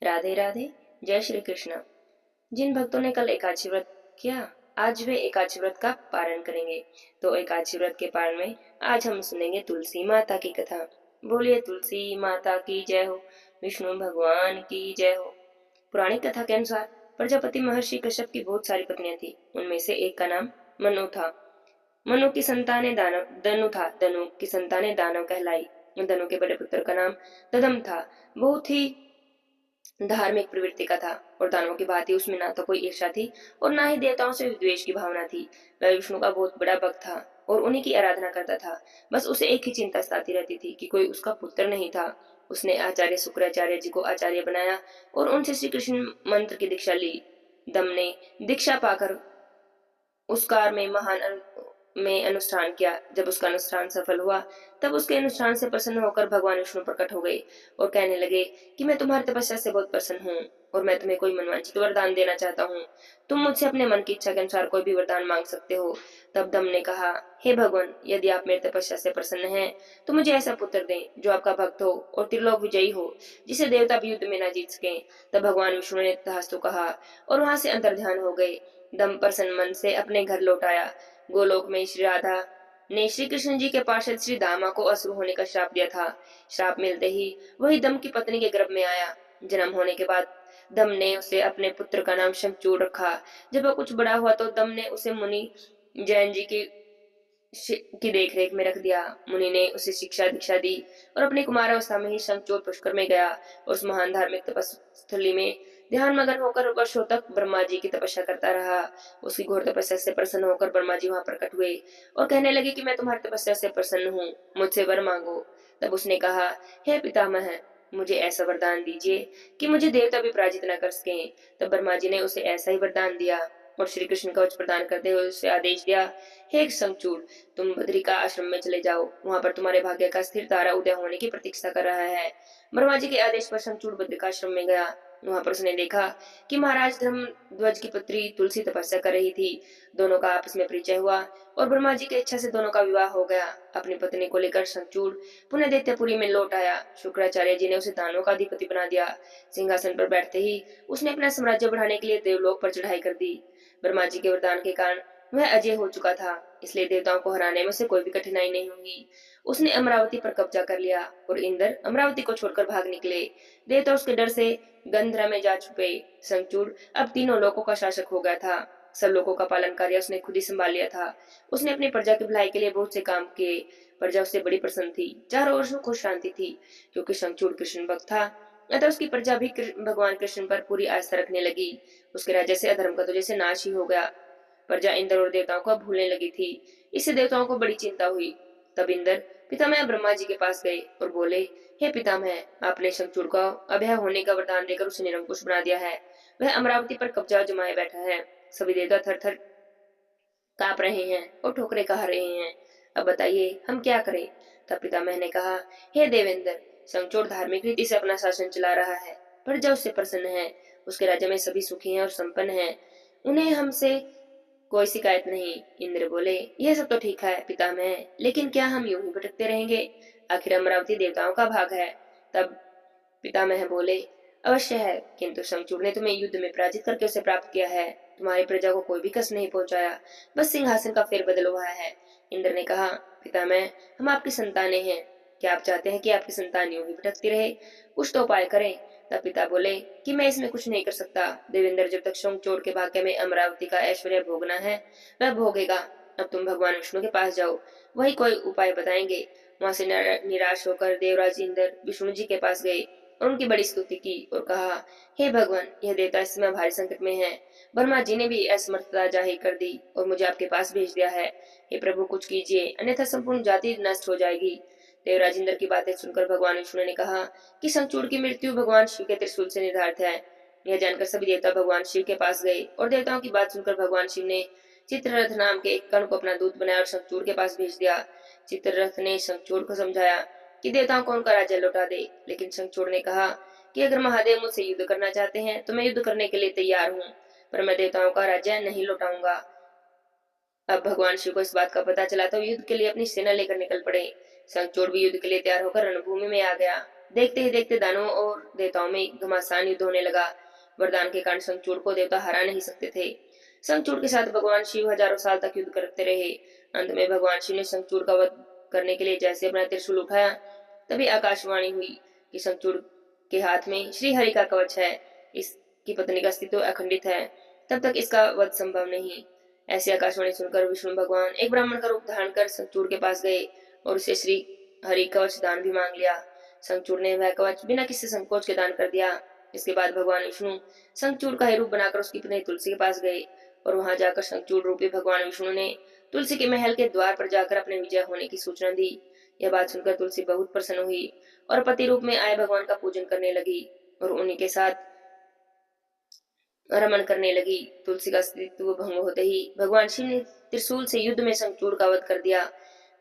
राधे राधे। जय श्री कृष्ण। जिन भक्तों ने कल एकादशी व्रत किया, आज वे एकादशी व्रत का पारण करेंगे। तो एकादशी व्रत के पारण में आज हम सुनेंगे तुलसी माता की कथा। बोलिए तुलसी माता की जय हो, विष्णु भगवान की जय हो। पुराणिक कथा के अनुसार प्रजापति महर्षि कश्यप की बहुत सारी पत्नियां थी। उनमें से एक का नाम मनु था। मनु की संतानें दानव धनु था। धनु की संतानें दानव कहलाई। धनु के बड़े पुत्र का नाम ददम था। बहुत ही धार्मिक प्रवृत्ति का था और दानवों की भांति उसमें ना तो कोई ईर्ष्या थी और ना ही देवताओं से द्वेष की भावना थी। वह विष्णु का बहुत बड़ा भक्त था और उन्हीं की आराधना करता था। बस उसे एक ही चिंता सताती रहती थी कि कोई उसका पुत्र नहीं था। उसने आचार्य शुक्राचार्य जी को आचार्य बनाया और उनसे श्री कृष्ण मंत्र की दीक्षा ली। दम ने दीक्षा पाकर उस कार में में अनुष्ठान किया। जब उसका अनुष्ठान सफल हुआ तब उसके अनुष्ठान से प्रसन्न होकर भगवान विष्णु प्रकट हो गए और कहने लगे कि मैं तुम्हारी तपस्या से बहुत प्रसन्न हूँ और मैं तुम्हें कोई मनवांछित वरदान देना चाहता हूँ। तुम मुझसे अपने मन की इच्छा के अनुसार कोई भी वरदान मांग सकते हो। तब दम ने कहा, हे भगवान, यदि आप मेरी तपस्या से प्रसन्न हैं तो मुझे ऐसा पुत्र दें जो आपका भक्त हो और त्रिलोक विजयी हो, जिसे देवता भी युद्ध में न जीत सके। तब भगवान विष्णु ने तथास्तु कहा और वहां से अंतर्ध्यान हो गए। दम प्रसन्न मन से अपने घर लौट आया। गोलोक में श्री राधा ने श्री कृष्ण जी के पार्षद श्री दामा को असुर होने का श्राप दिया था। श्राप मिलते ही वही दम की पत्नी के गर्भ में आया। जन्म होने के बाद दम ने उसे अपने पुत्र का नाम शंखचूड़ रखा। जब वह कुछ बड़ा हुआ तो दम ने उसे मुनि जैन जी की देख रेख में रख दिया। मुनि ने उसे शिक्षा दीक्षा दी और अपने कुमारावस्था में ही शंखचूड़ पुष्कर में गया और उस महान धार्मिक तपस्थली में ध्यान मगन होकर वर्षों तक ब्रह्मा जी की तपस्या करता रहा। उसकी घोर तपस्या से प्रसन्न होकर ब्रह्मा जी वहां प्रकट हुए और कहने लगे कि मैं तुम्हारी तपस्या से प्रसन्न हूँ, मुझसे वर मांगो। तब उसने कहा, हे पितामह, मुझे ऐसा वरदान दीजिए कि मुझे देवता भी पराजित न कर सके। तब ब्रह्मा जी ने उसे ऐसा ही वरदान दिया और श्री कृष्ण का वच प्रदान करते हुए उसे आदेश दिया, हे शंखचूड़, तुम बद्रिका आश्रम में चले जाओ। वहां पर तुम्हारे भाग्य का स्थिर तारा उदय होने की प्रतीक्षा कर रहा है। ब्रह्मा जी के आदेश पर शंखचूड़ बद्रिका आश्रम में गया। वहां पर उसने देखा कि महाराज धर्मध्वज की पुत्री तुलसी तपस्या कर रही थी। दोनों का आपस में परिचय हुआ और ब्रह्मा जी की इच्छा से दोनों का विवाह हो गया। अपनी पत्नी को लेकर शंखचूड़ पुनः दैत्यपुरी में लौट आया। शुक्राचार्य जी ने उसे दानवों का अधिपति बना दिया। सिंहासन पर बैठते ही उसने अपना साम्राज्य बढ़ाने के लिए देवलोक पर चढ़ाई कर दी। ब्रह्मा जी के वरदान के कारण वह अजय हो चुका था, इसलिए देवताओं को हराने में से कोई भी कठिनाई नहीं हुई। उसने अमरावती पर कब्जा कर लिया और इंद्र अमरावती को छोड़कर भाग निकले। देवता उसके डर से गंधरा में जा छुपे। शंखचूड़ अब तीनों लोकों का शासक हो गया था। सब लोगों का पालन कार्य उसने खुद ही संभाल लिया था। उसने अपनी प्रजा की भलाई के लिए बहुत से काम किए। प्रजा उससे बड़ी प्रसन्न थी। चारों ओर सुख और शांति थी। क्योंकि शंखचूड़ कृष्ण भक्त था, अतः उसकी प्रजा भी भगवान कृष्ण पर पूरी आस्था रखने लगी। उसके राज्य से अधर्म का तो जैसे नाश ही हो गया। प्रजा इंद्र और देवताओं को भूलने लगी थी। इससे देवताओं को बड़ी चिंता हुई। तब इंद्र पितामह ब्रह्मा जी के पास गए और बोले, हे पितामह, आपने शंखचूड़ को अभय होने का वरदान देकर उसे निरंकुश बना दिया है। वह अमरावती पर कब्जा जमाए बैठा है। सभी देवता थर थर कांप रहे हैं और ठोकरे खा रहे हैं। अब बताइए हम क्या करें। तब पितामह ने कहा, हे देवेंद्र, शंखचूड़ धार्मिक रीति से अपना शासन चला रहा है। प्रजा उससे प्रसन्न है। उसके राज्य में सभी सुखी हैं और संपन्न हैं। उन्हें हमसे कोई शिकायत नहीं। इंद्र बोले, यह सब तो ठीक है पितामह, लेकिन क्या हम यूं ही भटकते रहेंगे? आखिर अमरावती देवताओं का भाग है। तब पितामह बोले, अवश्य है, किंतु शंखचूड़ ने तुम्हें युद्ध में पराजित करके उसे प्राप्त किया है। तुम्हारी प्रजा को कोई भी कष्ट नहीं पहुंचाया, बस सिंहासन का फेरबदल हुआ है। इंद्र ने कहा, पितामह, हम आपकी संतानें हैं। क्या आप चाहते हैं कि आपकी संतान यूं ही भटकती रहे? कुछ तो उपाय करें। तब पिता बोले कि मैं इसमें कुछ नहीं कर सकता। देवेंद्र जब तक शंखचूड़ के भाग्य में अमरावती का ऐश्वर्य भोगना है वह भोगेगा। अब तुम भगवान विष्णु के पास जाओ, वही कोई उपाय बताएंगे। वहां से निराश होकर देवराज इंद्र विष्णु जी के पास गए और उनकी बड़ी स्तुति की और कहा, हे भगवान, यह देवता इस समय भारी संकट में है। ब्रह्मा जी ने भी असमर्थता जाहिर कर दी और मुझे आपके पास भेज दिया है। हे प्रभु, कुछ कीजिए, अन्यथा संपूर्ण जाति नष्ट हो जाएगी। देवराज इंद्र की बातें सुनकर भगवान विष्णु ने कहा कि शंखचूड़ की मृत्यु भगवान शिव के त्रिशूल से निर्धारित है। यह जानकर सभी देवता भगवान शिव के पास गए और देवताओं की बात सुनकर भगवान शिव ने चित्ररथ नाम के एक कण को अपना दूत बनाया और शंखचूड़ के पास भेज दिया। चित्ररथ ने शंखचूड़ को समझाया कि देवताओं को उनका राज्य लौटा दे, लेकिन शंखचूड़ ने कहा कि अगर महादेव मुझसे युद्ध करना चाहते हैं तो मैं युद्ध करने के लिए तैयार हूँ, पर मैं देवताओं का राज्य नहीं लौटाऊंगा। अब भगवान शिव को इस बात का पता चला तो युद्ध के लिए अपनी सेना लेकर निकल पड़े। शंखचूड़ भी युद्ध के लिए तैयार होकर रणभूमि में आ गया। देखते ही देखते दानवों और देवताओं में घमासान युद्ध होने लगा। वरदान के कारण शंखचूड़ को देवता हरा नहीं सकते थे। शंखचूड़ के साथ भगवान शिव हजारों साल तक युद्ध करते रहे। अंत में भगवान शिव ने शंखचूड़ का वध करने के लिए जैसे अपना त्रिशूल उठाया, तभी आकाशवाणी हुई कि शंखचूड़ के हाथ में श्री हरि का कवच है, इसकी पत्नी का अस्तित्व अखंडित है, तब तक इसका वध संभव नहीं। ऐसी आकाशवाणी सुनकर विष्णु भगवान एक ब्राह्मण का रूप धारण कर शंखचूड़ के पास गए और उसे श्री हरि कवच दान भी मांग लिया। शंखचूड़ ने वह कवच बिना किसी संकोच के दान कर दिया। इसके बाद भगवान विष्णु शंखचूड़ का ही रूप बनाकर उसकी पत्नी तुलसी के पास गए और वहां जाकर शंखचूड़ रूपी भगवान विष्णु ने तुलसी के महल के द्वार पर जाकर अपने विजय होने की सूचना दी। यह बात सुनकर तुलसी बहुत प्रसन्न हुई और पति रूप में आए भगवान का पूजन करने लगी और उन्हीं के साथ रमन करने लगी। तुलसी का अस्तित्व भंग होते ही भगवान शिव ने त्रिशूल से युद्ध में शंखचूड़ का वध कर दिया।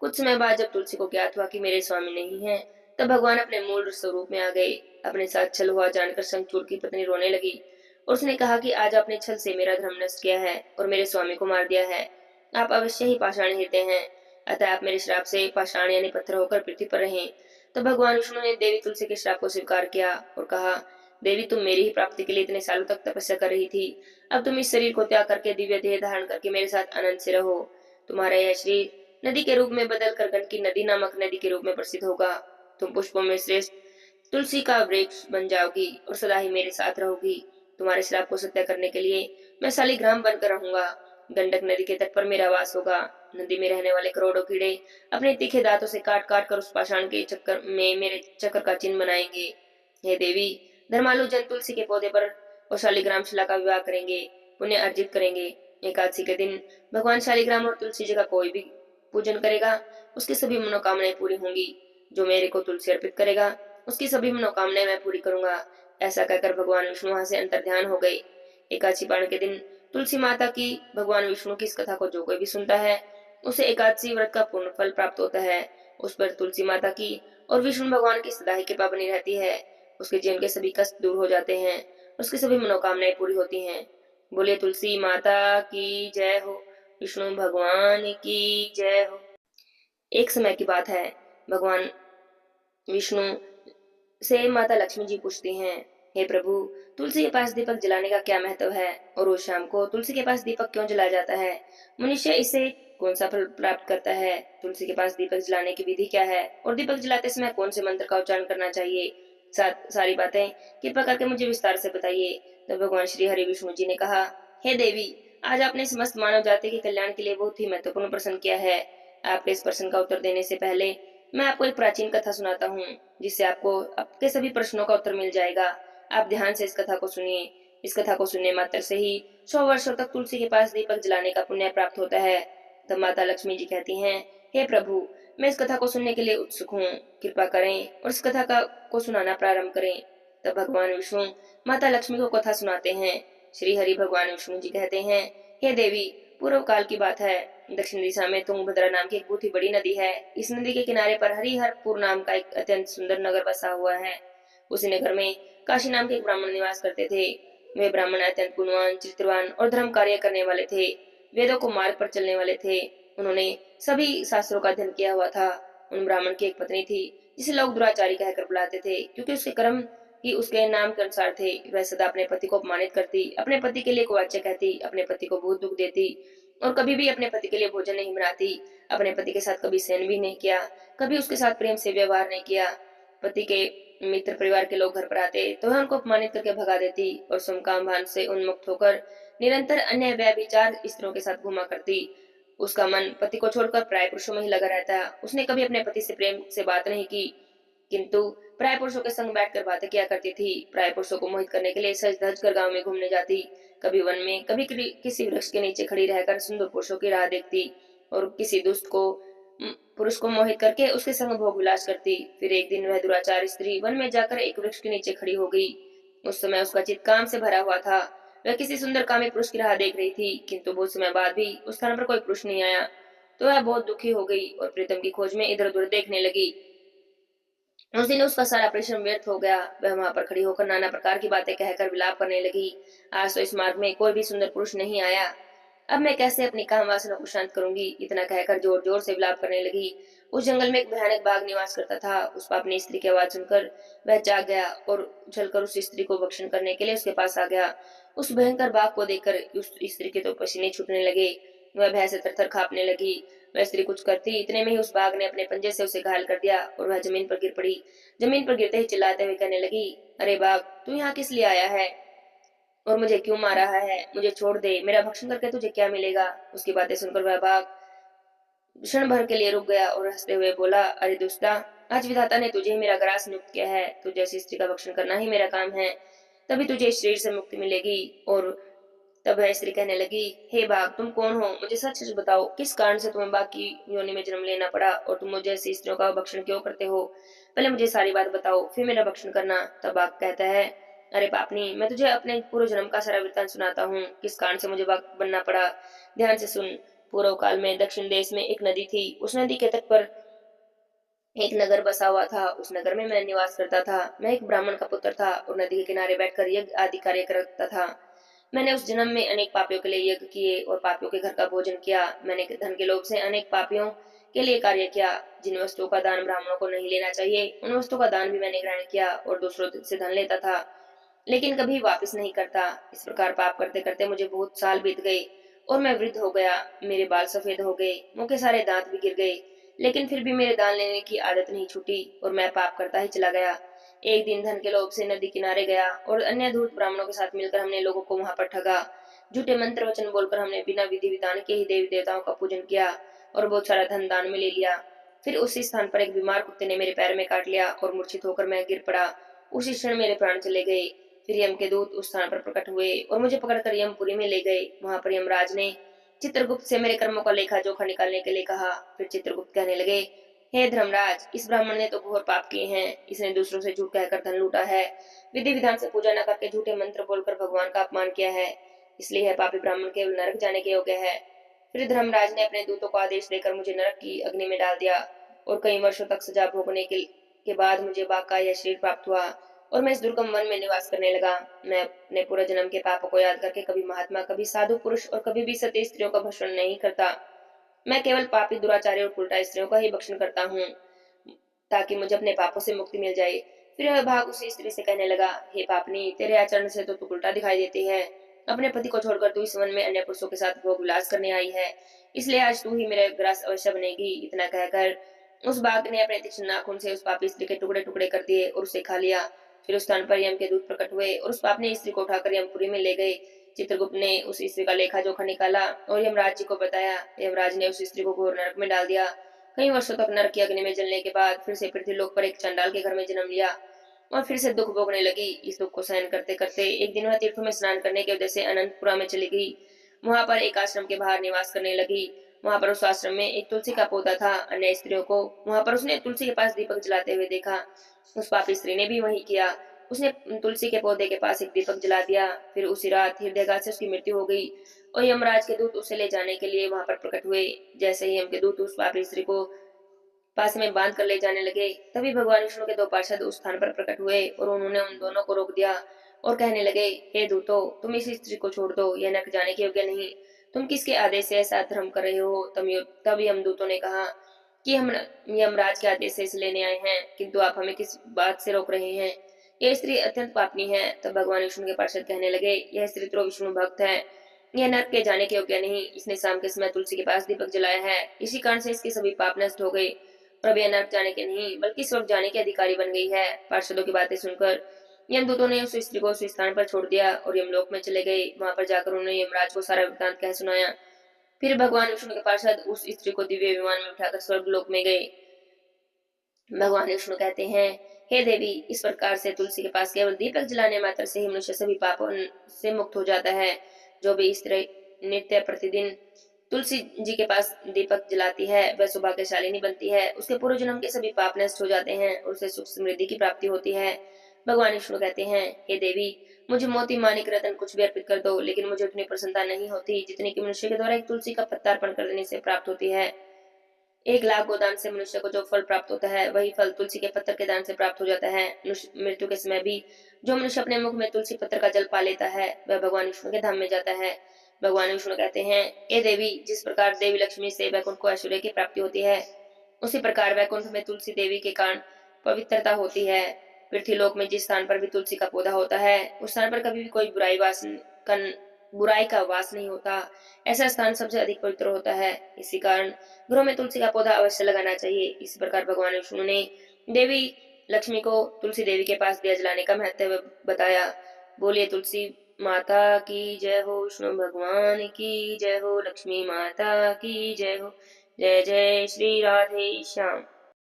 कुछ समय बाद जब तुलसी को ज्ञात हुआ कि मेरे स्वामी नहीं है, तब भगवान अपने मूल स्वरूप में आ गए। अपने साथ छल हुआ जानकर शंखचूड़ की पत्नी रोने लगी और उसने कहा कि आज आपने छल से मेरा धर्म नष्ट किया है और मेरे स्वामी को मार दिया है। आप अवश्य ही पाषाण हिते हैं, अतः आप मेरे श्राप से पाषाण यानी पत्थर होकर पृथ्वी पर रहें। तब भगवान विष्णु ने देवी तुलसी के श्राप को स्वीकार किया और कहा, देवी तुम मेरी ही प्राप्ति के लिए इतने सालों तक तपस्या कर रही थी, अब तुम इस शरीर को त्याग करके दिव्य देह धारण करके मेरे साथ आनंद से रहो। तुम्हारा यह शरीर नदी के रूप में बदल कर गंडकी नदी नामक नदी के रूप में प्रसिद्ध होगा। तुम पुष्पों में श्रेष्ठ तुलसी का वृक्ष बन जाओगी और सदा ही मेरे साथ रहोगी। तुम्हारे श्राप को सत्य करने के लिए मैं शालिग्राम बनकर रहूंगा। गंडक नदी के तट पर मेरा वास होगा। नदी में रहने वाले करोड़ों कीड़े अपने तीखे दांतों से काट काट कर उस पाषाण के चक्कर में मेरे चक्र का चिन्ह बनाएंगे। हे देवी, धर्मालु जन तुलसी के पौधे पर और शालिग्राम शिला का विवाह करेंगे, पुण्य अर्जित करेंगे। एकादशी के दिन भगवान शालिग्राम और तुलसी जी का कोई भी पूजन करेगा, उसकी सभी मनोकामनाएं पूरी होंगी। जो मेरे को तुलसी अर्पित करेगा, उसकी सभी मनोकामनाएं मैं पूरी करूंगा। ऐसा कहकर भगवान विष्णु वहां से अंतर्ध्यान हो गए। एकादशी पारण के दिन तुलसी माता की भगवान विष्णु की इस कथा को जो कोई भी सुनता है, उसे एकादशी व्रत का पूर्ण फल प्राप्त होता है। उस पर तुलसी माता की और विष्णु भगवान की सदा ही कृपा बनी रहती है। उसके जीवन के सभी कष्ट दूर हो जाते हैं, उसकी सभी मनोकामनाएं पूरी होती हैं। बोलिए तुलसी माता की जय हो, विष्णु भगवान की जय हो। एक समय की बात है, भगवान विष्णु से माता लक्ष्मी जी पूछती हैं, हे प्रभु, तुलसी के पास दीपक जलाने का क्या महत्व है और रोज शाम को तुलसी के पास दीपक क्यों जलाया जाता है? मनुष्य इससे कौन सा फल प्राप्त करता है? तुलसी के पास दीपक जलाने की विधि क्या है और दीपक जलाते समय कौन से मंत्र का उच्चारण करना चाहिए? सारी बातें कृपा करके मुझे विस्तार से बताइए। तब भगवान श्री हरि विष्णु जी ने कहा, हे देवी, आज आपने समस्त मानव जाति के कल्याण के लिए बहुत ही महत्वपूर्ण प्रश्न किया है। आपके इस प्रश्न का उत्तर देने से पहले मैं आपको एक प्राचीन कथा सुनाता हूँ, जिससे आपको आपके सभी प्रश्नों का उत्तर मिल जाएगा। आप ध्यान से इस कथा को सुनिए। इस कथा को सुनने मात्र से ही 100 वर्षों तक तुलसी के पास दीपक जलाने का पुण्य प्राप्त होता है। तब माता लक्ष्मी जी कहती हैं, हे प्रभु, मैं इस कथा को सुनने के लिए उत्सुक हूँ, कृपा करें और इस कथा को सुनाना प्रारंभ करें। तब भगवान विष्णु माता लक्ष्मी को कथा सुनाते हैं। श्री हरि भगवान विष्णु जी कहते हैं, हे देवी, पूर्व काल की बात है। दक्षिण दिशा में तुंगभद्रा नाम की एक बहुत ही बड़ी नदी है। इस नदी के किनारे पर हरिहरपुर नाम का एक अत्यंत सुंदर नगर बसा हुआ है। उसी नगर में काशी नाम के एक ब्राह्मण निवास करते थे। वे ब्राह्मण अत्यंत गुणवान, चित्रवान और धर्म कार्य करने वाले थे। वेदों को मार्ग पर चलने वाले थे। उन्होंने सभी शास्त्रों का अध्ययन किया हुआ था। उन ब्राह्मण की एक पत्नी थी, जिसे लोग दुराचारी कहकर बुलाते थे, क्योंकि उसके कर्म ही उसके नाम के अनुसार थे। वह सदा अपने पति को अपमानित करती, अपने पति के लिए कुवाच्य कहती, अपने पति को बहुत दुख देती और कभी भी अपने पति के लिए भोजन नहीं बनाती। अपने पति के साथ कभी शयन भी नहीं किया, कभी उसके साथ प्रेम से व्यवहार नहीं किया। पति के मित्र परिवार के लोग घर पर आते तो वह उनको अपमानित करके भगा देती और समकाम भान से उन्मुक्त होकर निरंतर अन्य व्यभिचार स्त्रियों के साथ घुमा करती। उसका मन पति को छोड़कर प्राय पुरुषों में ही लगा रहता। उसने कभी अपने पति से प्रेम से बात नहीं की, किंतु प्राय पुरुषों के संग बैठकर बातें किया करती थी। प्राय पुरुषों को मोहित करने के लिए सज धज कर गांव में घूमने जाती। कभी वन में, कभी किसी वृक्ष के नीचे खड़ी रहकर सुंदर पुरुषों की राह देखती और किसी दुष्ट को पुरुष को मोहित करके उसके संग भोग विलास करती। फिर एक दिन वह दुराचार स्त्री वन में जाकर एक वृक्ष के नीचे खड़ी हो गई। उस समय उसका चित्त काम से भरा हुआ था। वह किसी सुंदर कामी पुरुष की राह देख रही थी, किंतु बहुत समय बाद भी उस स्थान पर कोई पुरुष नहीं आया। तो वह बहुत दुखी हो गई और प्रीतम की खोज में इधर उधर देखने लगी। उस दिन उसका सारा परिश्रम व्यर्थ हो गया। वह वहां पर खड़ी होकर नाना प्रकार की बातें कहकर विलाप करने लगी। आज तो इस मार्ग में कोई भी सुंदर पुरुष नहीं आया, अब मैं कैसे अपनी काम वासना को शांत करूंगी? इतना कहकर जोर जोर से विलाप करने लगी। उस जंगल में एक भयानक बाघ निवास करता था। उस पाप ने स्त्री की आवाज सुनकर वह जाग गया और उछलकर उस स्त्री को भक्षण करने के लिए उसके पास आ गया। उस भयंकर बाघ को देखकर उस स्त्री के तो पसीने छूटने लगे। वह भय से थरथर कांपने लगी। वह स्त्री कुछ करती, इतने में ही उस बाघ ने अपने पंजे से उसे घायल कर दिया और वह जमीन पर गिर पड़ी। जमीन पर गिरते ही चिल्लाते हुए कहने लगी, अरे बाघ, तू यहाँ किस लिए आया है और मुझे क्यों मार रहा है? मुझे छोड़ दे, मेरा भक्षण करके तुझे क्या मिलेगा? उसकी बातें सुनकर वह बाघ क्षण भर के लिए रुक गया और हंसते हुए बोला, अरे दुष्टा, आज विधाता ने तुझे मेरा ग्रास नियुक्त किया है। तुझे ऐसी स्त्री का भक्षण करना ही मेरा काम है, तभी तुझे इस शरीर से मुक्ति मिलेगी। और तब वह स्त्री कहने लगी, हे बाघ, तुम कौन हो? मुझे सच सच बताओ, किस कारण से तुम्हें बाघ की योनि में जन्म लेना पड़ा और तुम मुझे ऐसी स्त्रियों का भक्षण क्यों करते हो? पहले मुझे सारी बात बताओ, फिर मेरा भक्षण करना। तब बाघ कहता है, अरे पापनी, मैं तुझे अपने पूर्व जन्म का सारा वृत्तांत सुनाता हूँ, किस कारण से मुझे बाघ बनना पड़ा। ध्यान से सुन। पूर्व काल में दक्षिण देश में एक नदी थी। उस नदी के तट पर एक नगर बसा हुआ था। उस नगर में मैं निवास करता था। मैं एक ब्राह्मण का पुत्र था और नदी के किनारे बैठकर यज्ञ आदि कार्य करता था। मैंने उस जन्म में अनेक पापियों के लिए यज्ञ किए और पापियों के घर का भोजन किया। मैंने धन के लोभ से अनेक पापियों के लिए कार्य किया। जिन वस्तुओं का दान ब्राह्मणों को नहीं लेना चाहिए, उन वस्तुओं का दान भी मैंने ग्रहण किया और दूसरों से धन लेता था, लेकिन कभी वापस नहीं करता। इस प्रकार पाप करते करते मुझे बहुत साल बीत गए और मैं वृद्ध हो गया। मेरे बाल सफेद हो गए, मुंह के सारे दांत भी गिर गए, लेकिन फिर भी मेरे दान लेने की आदत नहीं छूटी और मैं पाप करता ही चला गया। एक दिन धन के लोभ से नदी किनारे गया और अन्य धूर्त ब्राह्मणों के साथ मिलकर हमने लोगों को वहां पर ठगा। झूठे मंत्र वचन बोलकर हमने बिना विधि विधान के ही देवी देवताओं का पूजन किया और बहुत सारा धन दान में ले लिया। फिर उसी स्थान पर एक बीमार कुत्ते ने मेरे पैर में काट लिया और मूर्छित होकर मैं गिर पड़ा। उसी क्षण मेरे प्राण चले गए। फिर यम के दूत उस स्थान पर प्रकट हुए और मुझे पकड़कर यमपुरी में ले गए। वहां पर यमराज ने चित्रगुप्त से मेरे कर्मों का लेखा जोखा निकालने के लिए कहा। फिर चित्रगुप्त कहने लगे, हे धर्मराज, इस ब्राह्मण ने तो घोर पाप किए हैं। इसने दूसरों से झूठ कहकर धन लूटा है, विधि विधान से पूजा न करके झूठे मंत्र बोलकर भगवान का अपमान किया है, इसलिए यह पापी ब्राह्मण केवल नरक जाने के योग्य है। फिर धर्मराज ने अपने दूतों को आदेश देकर मुझे नरक की अग्नि में डाल दिया और कई वर्षों तक सजा भोगने के बाद मुझे बाघ का यह शरीर प्राप्त हुआ और मैं इस दुर्गम वन में निवास करने लगा। मैं अपने पूरे जन्म के पापों को याद करके कभी महात्मा, कभी साधु पुरुष और कभी भी सती स्त्रियों का भक्षण नहीं करता। मैं केवल पापी, दुराचारी और उल्टा स्त्रियों का ही भक्षण करता हूँ, ताकि मुझे अपने पापों से मुक्ति मिल जाए। फिर वह भाग उसी स्त्री से कहने लगा, हे पापनी, तेरे आचरण से तो तू उल्टा दिखाई देती है। अपने पति को छोड़कर तू इस वन में अन्य पुरुषों के साथ भोग विलास करने आई है, इसलिए आज तू ही मेरे ग्रास अवश्य बनेगी। इतना कहकर उस बाघ ने अपने तीक्ष्ण नाखून से उस पापी स्त्री के टुकड़े टुकड़े कर दिए और उसे खा लिया। फिर उस स्थान पर यम के दूत प्रकट हुए और उस पापनी स्त्री को उठाकर यमपुरी में ले गए। चित्रगुप्त ने उस स्त्री का लेखा जोखा निकाला और यमराज जी को बताया। यमराज ने उस स्त्री को घोर नरक में डाल दिया। कई वर्षों तक नरक की अग्नि में जलने के बाद फिर से पृथ्वीलोक पर एक चंडाल के घर में जन्म लिया और फिर से दुख भोगने लगी। इस दुख को सहन करते करते एक दिन वह तीर्थों में स्नान करने की वजह से अनंतपुरा में चली गई। वहां पर एक आश्रम के बाहर निवास करने लगी। वहां पर उस आश्रम में एक तुलसी का पौधा था। अन्य स्त्रियों को वहां पर उसने तुलसी के पास दीपक जलाते हुए देखा। उस पापी स्त्री ने भी वही किया। उसने तुलसी के पौधे के पास एक दीपक जला दिया। फिर उसी रात हृदयघात से उसकी मृत्यु हो गई और यमराज के दूत उसे ले जाने के लिए वहां पर प्रकट हुए। जैसे ही यम के दूत उस पापी स्त्री को पास में बांध कर ले जाने लगे, तभी भगवान विष्णु के दो पार्षद उस स्थान पर प्रकट हुए और उन्होंने उन दोनों को रोक दिया और कहने लगे, हे दूतो, तुम इस स्त्री को छोड़ दो, यह नरक जाने के योग्य नहीं। तुम किसके आदेश से ऐसा धर्म कर रहे हो? तब यमदूतों ने कहा कि हम यमराज के आदेश से इसे लेने आए हैं, किंतु आप हमें किस बात से रोक रहे हैं? यह स्त्री अत्यंत पापनी है। तब भगवान विष्णु के पार्षद कहने लगे, यह स्त्री तो विष्णु भक्त है, यह नरक के जाने के योग्य नहीं। इसने शाम के समय तुलसी के पास दीपक जलाया है, इसी कारण से इसके सभी पाप नष्ट हो गए। प्रभु यह नरक जाने के नहीं बल्कि स्वर्ग जाने की अधिकारी बन गई है। पार्षदों की बातें सुनकर यमदूतों ने उस स्त्री को उस स्थान पर छोड़ दिया और यमलोक में चले गए। वहां पर जाकर उन्होंने यमराज को सारा वृत्तांत कह सुनाया। फिर भगवान विष्णु के पार्षद उस स्त्री को दिव्य विमान में उठाकर स्वर्ग लोक में गए। भगवान विष्णु कहते हैं, हे देवी, इस प्रकार से तुलसी के पास केवल दीपक जलाने मात्र से ही मनुष्य सभी पापों से मुक्त हो जाता है। जो भी स्त्री नित्य प्रतिदिन तुलसी जी के पास दीपक जलाती है, वह सौभाग्यशालिनी बनती है। उसके पूर्व जन्म के सभी पाप नष्ट हो जाते हैं और उसे सुख समृद्धि की प्राप्ति होती है। भगवान विष्णु कहते हैं, हे देवी, मुझे मोती माणिक रतन कुछ भी अर्पित कर दो, लेकिन मुझे उतनी प्रसन्नता नहीं होती जितनी कि मनुष्य के द्वारा एक तुलसी का पत्ता अर्पण कर देने से प्राप्त होती है। 1 लाख गोदान से मनुष्य को जो फल प्राप्त होता है, वही फल तुलसी के पत्थर के दान से प्राप्त हो जाता है। मृत्यु के समय भी जो मनुष्य अपने मुख में तुलसी पत्थर का जल पा लेता है, वह भगवान विष्णु के धाम में जाता है। भगवान विष्णु कहते हैं, ए देवी, जिस प्रकार देवी लक्ष्मी से वैकुंठ को ऐश्वर्य की प्राप्ति होती है, उसी प्रकार वैकुंठ में तुलसी देवी के कारण पवित्रता होती है। पृथ्वीलोक में जिस स्थान पर भी तुलसी का पौधा होता है उस स्थान पर कभी भी कोई बुराई का वास नहीं होता। ऐसा स्थान सबसे अधिक पवित्र होता है। इसी कारण घरों में तुलसी का पौधा अवश्य लगाना चाहिए। इस प्रकार भगवान विष्णु ने देवी लक्ष्मी को तुलसी देवी के पास दिया जलाने का महत्व बताया। बोलिए तुलसी माता की जय हो, विष्णु भगवान की जय हो, लक्ष्मी माता की जय हो। जय जय श्री राधे श्याम।